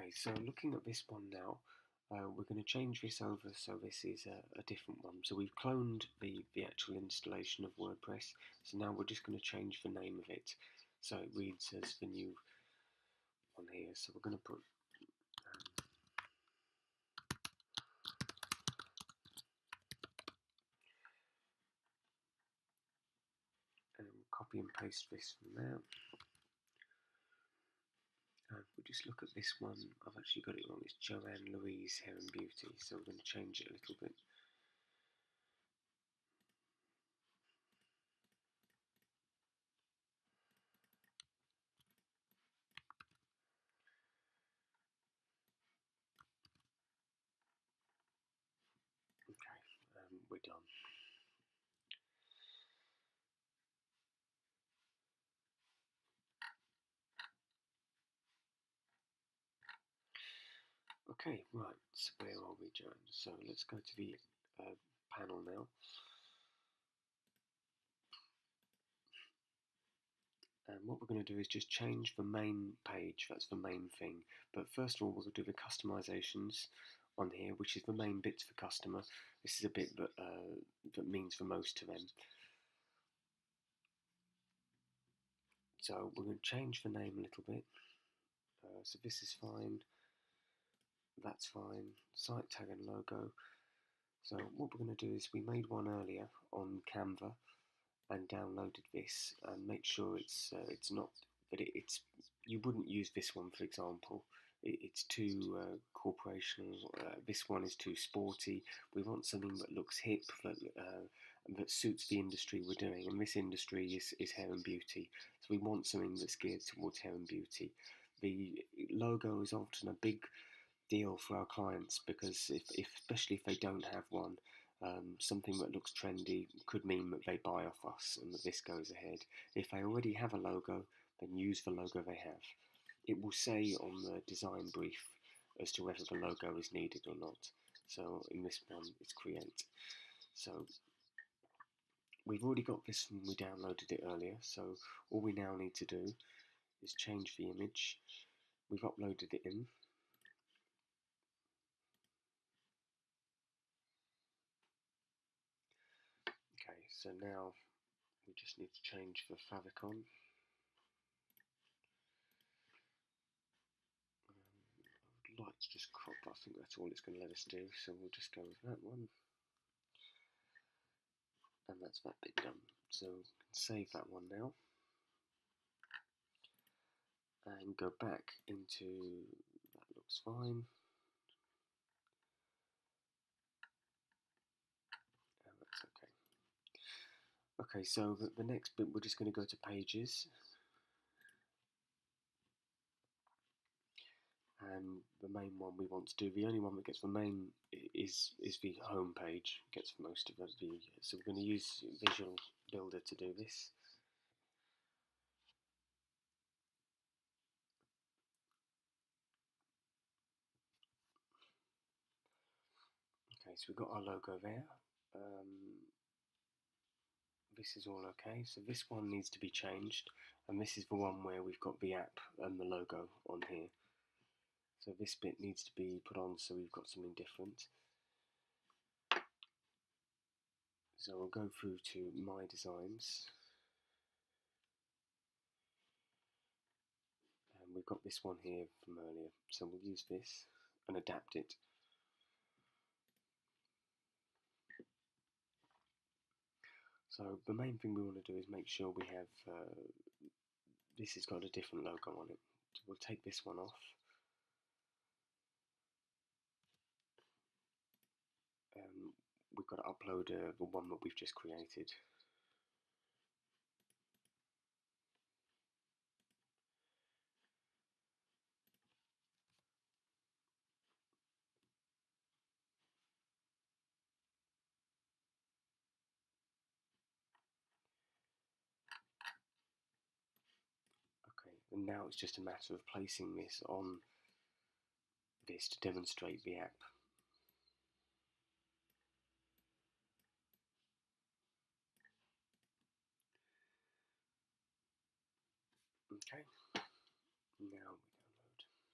Okay, so looking at this one now, we're going to change this over so this is a different one. So we've cloned the actual installation of WordPress, so now we're just going to change the name of it so it reads as the new one here. So we're going to put and copy and paste this from there. We'll just look at this one. I've actually got it wrong. It's Joanne Louise Hair and Beauty, so we're going to change it a little bit. Okay, we're done. Okay, right, so where are we, Joan? So let's go to the panel now. And what we're going to do is just change the main page, that's the main thing. But first of all, we're going to do the customizations on here, which is the main bits for customer. This is a bit that means the most to them. So we're going to change the name a little bit. So this is fine, that's fine, site tag and logo. So what we're going to do is we made one earlier on Canva and downloaded this and make sure it's not that it's you wouldn't use this one, for example. It's too corporational. This one is too sporty. We want something that looks hip, that suits the industry we're doing, and this industry is hair and beauty, so we want something that's geared towards hair and beauty. The logo is often a big deal for our clients because especially if they don't have one, something that looks trendy could mean that they buy off us and that this goes ahead. If they already have a logo, then use the logo they have. It will say on the design brief as to whether the logo is needed or not. So in this one, it's create. So we've already got this when we downloaded it earlier, so all we now need to do is change the image. We've uploaded it in. Okay, so now we just need to change the favicon. I would like to just crop, I think that's all it's going to let us do, so we'll just go with that one. And that's that bit done. So we can save that one now. And go back into, that looks fine. And that's okay. Okay, so the next bit, we're just going to go to pages. And the main one we want to do, the only one that gets the main is the home page, gets for most of the, so we're going to use Visual Builder to do this. Okay, so we've got our logo there. This is all okay, so this one needs to be changed, and this is the one where we've got the app and the logo on here. So this bit needs to be put on so we've got something different. So we'll go through to My Designs, and we've got this one here from earlier, so we'll use this and adapt it. So the main thing we want to do is make sure we have, this has got a different logo on it. So we'll take this one off. We've got to upload the one that we've just created. Okay, and now it's just a matter of placing this on this to demonstrate the app. Okay, now we download.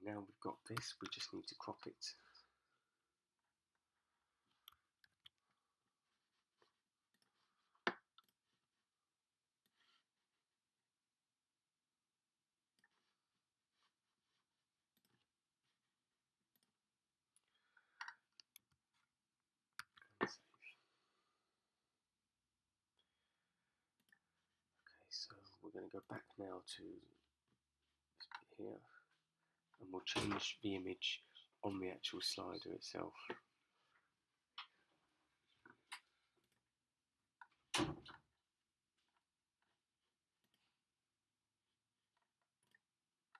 now we've got this, we just need to crop it. And save. Okay, so we're going to go back now to this bit here, and we'll change the image on the actual slider itself.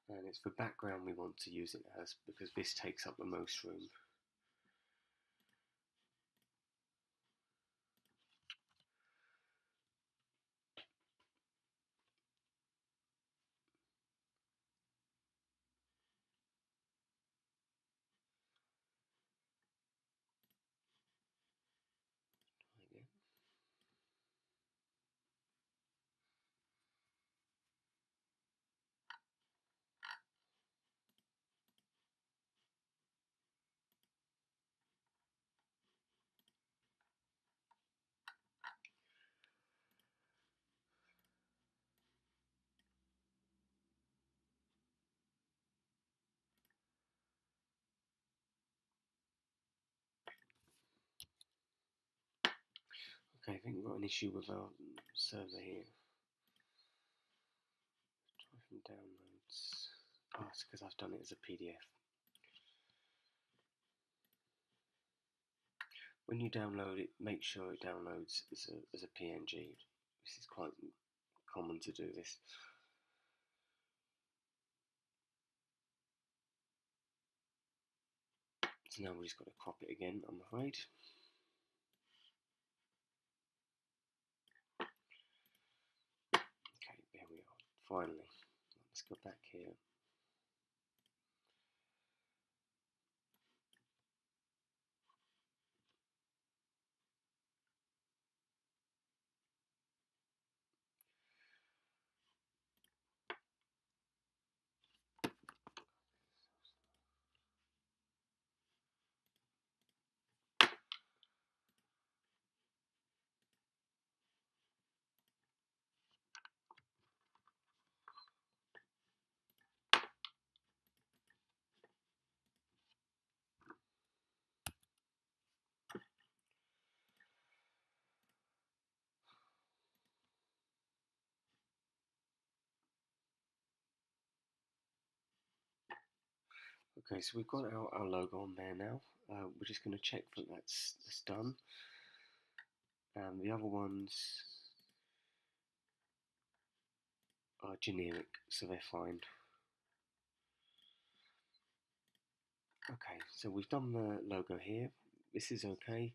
And it's the background we want to use it as, because this takes up the most room. Again. Okay, I think we've got an issue with our server here. Try from downloads. Oh, it's because I've done it as a PDF. When you download it, make sure it downloads as a PNG. This is quite common to do this. So now we've just got to crop it again, I'm afraid. Okay, there we are, finally. Let's go back here. Okay, so we've got our logo on there now. We're just going to check that that's done. The other ones are generic, so they're fine. Okay, so we've done the logo here. This is okay.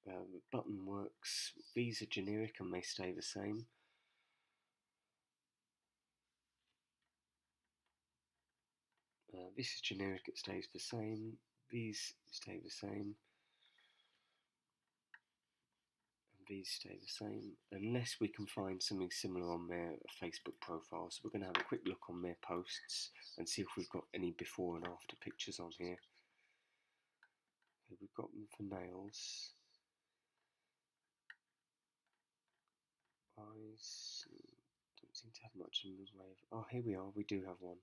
The button works. These are generic and they stay the same. This is generic, it stays the same. These stay the same. And these stay the same, unless we can find something similar on their Facebook profile. So we're going to have a quick look on their posts and see if we've got any before and after pictures on here. Okay, we've got them for nails. Eyes, don't seem to have much in the way of... Oh, here we are, we do have one.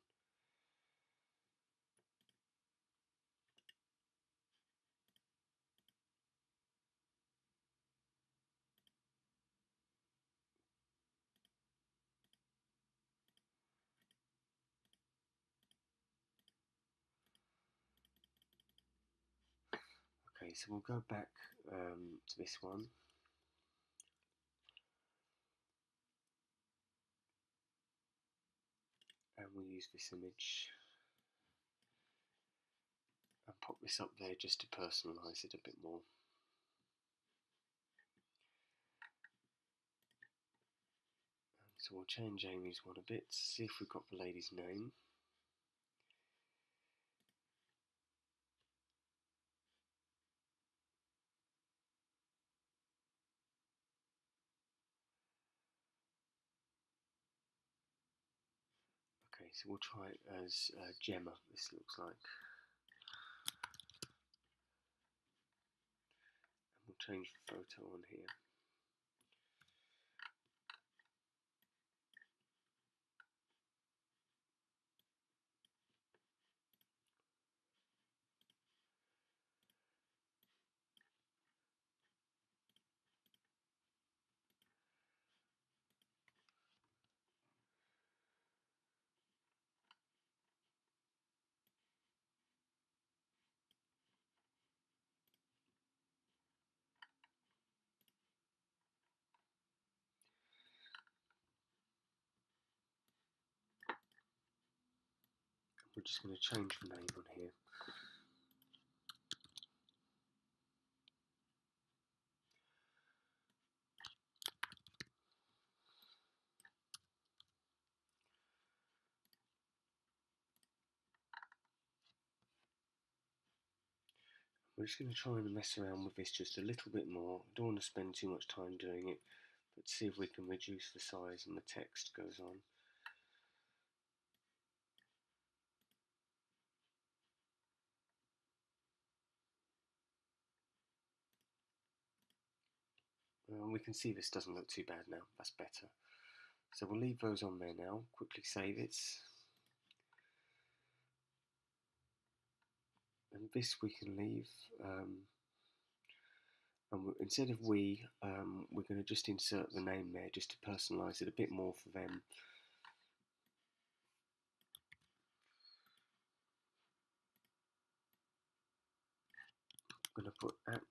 Okay, so we'll go back to this one. And we'll use this image and pop this up there just to personalise it a bit more. So we'll change Amy's one a bit, see if we've got the lady's name. Okay, so we'll try it as Gemma, this looks like. And we'll change the photo on here. We're just going to change the name on here. We're just going to try and mess around with this just a little bit more. Don't want to spend too much time doing it, but see if we can reduce the size and the text goes on. We can see this doesn't look too bad now, that's better. So we'll leave those on there now, quickly save it. And this we can leave. And instead of we're going to just insert the name there just to personalise it a bit more for them. I'm going to put app.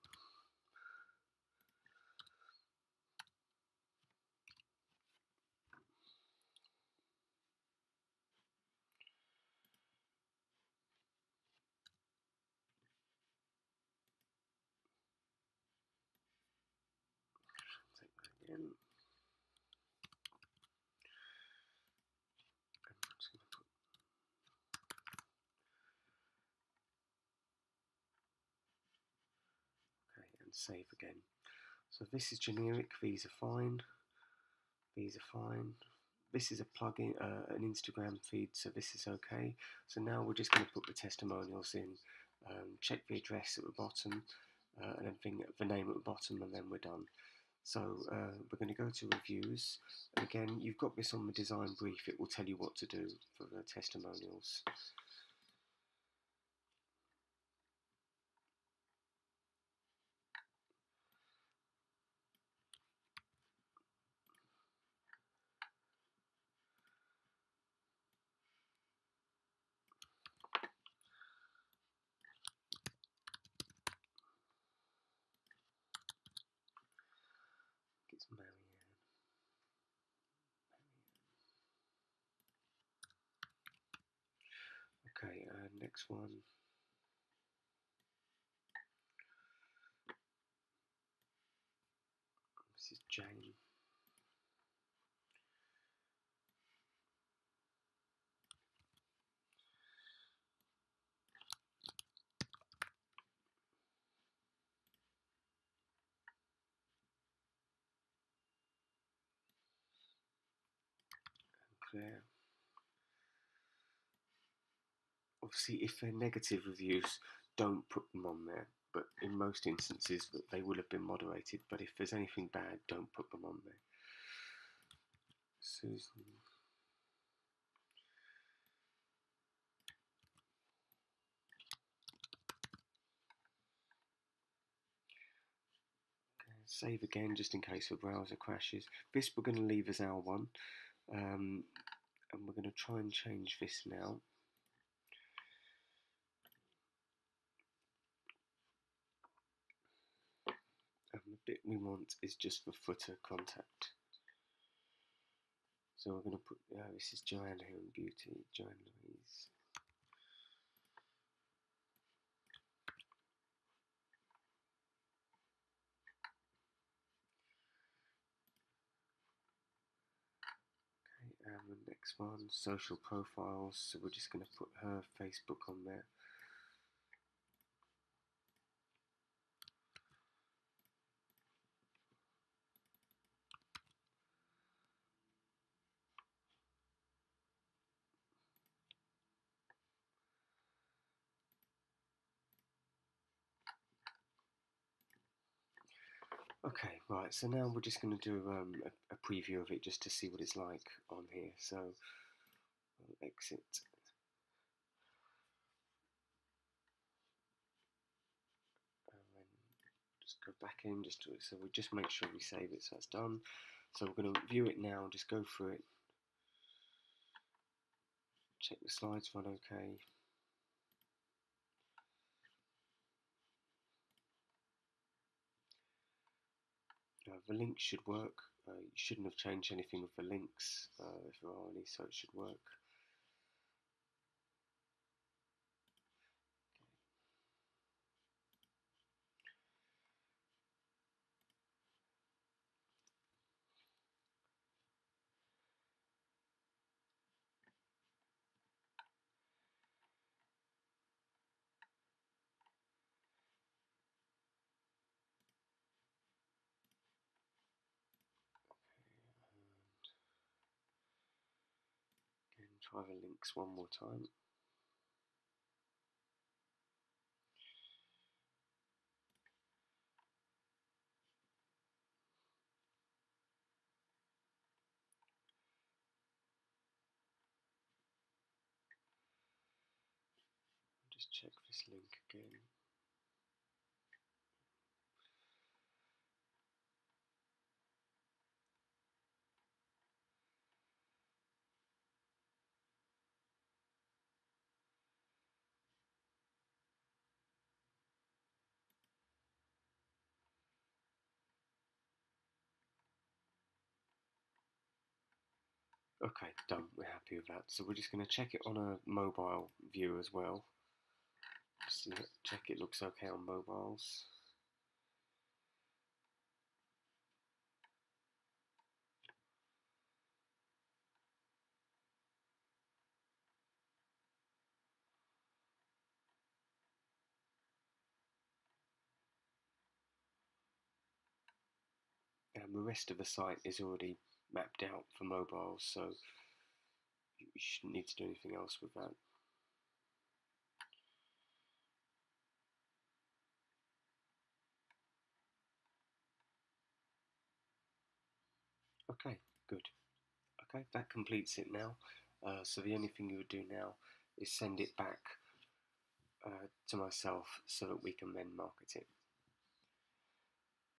Take that again. I'm just going to put okay and save again. So this is generic. These are fine. These are fine. This is a plugin, an Instagram feed, so this is okay. So now we're just going to put the testimonials in, check the address at the bottom, and everything, the name at the bottom, and then we're done. So we're going to go to reviews. And again, you've got this on the design brief. It will tell you what to do for the testimonials. It's Marianne. Okay, next one. This is Jane. Claire. Obviously, if they're negative reviews, don't put them on there. But in most instances, they will have been moderated. But if there's anything bad, don't put them on there. Susan. Okay, save again, just in case the browser crashes. This we're going to leave as our one. And we're going to try and change this now. And the bit we want is just the footer contact. So we're going to put, this is Joanne here in Beauty, Joanne Louise. Okay, and the next one, social profiles. So we're just going to put her Facebook on there. Okay, right, so now we're just going to do a preview of it just to see what it's like on here. So I'll exit and then just go back in, just do it. So we just make sure we save it so it's done. So we're going to view it now, just go through it, check the slides run okay. The links should work. You shouldn't have changed anything with the links if there are any, so it should work. Again, try the links one more time. Just check this link again. Okay, done. We're happy with that. So we're just going to check it on a mobile view as well. See, check it looks okay on mobiles. And the rest of the site is already mapped out for mobiles, so you shouldn't need to do anything else with that. Okay, good. Okay, that completes it now. So the only thing you would do now is send it back to myself so that we can then market it.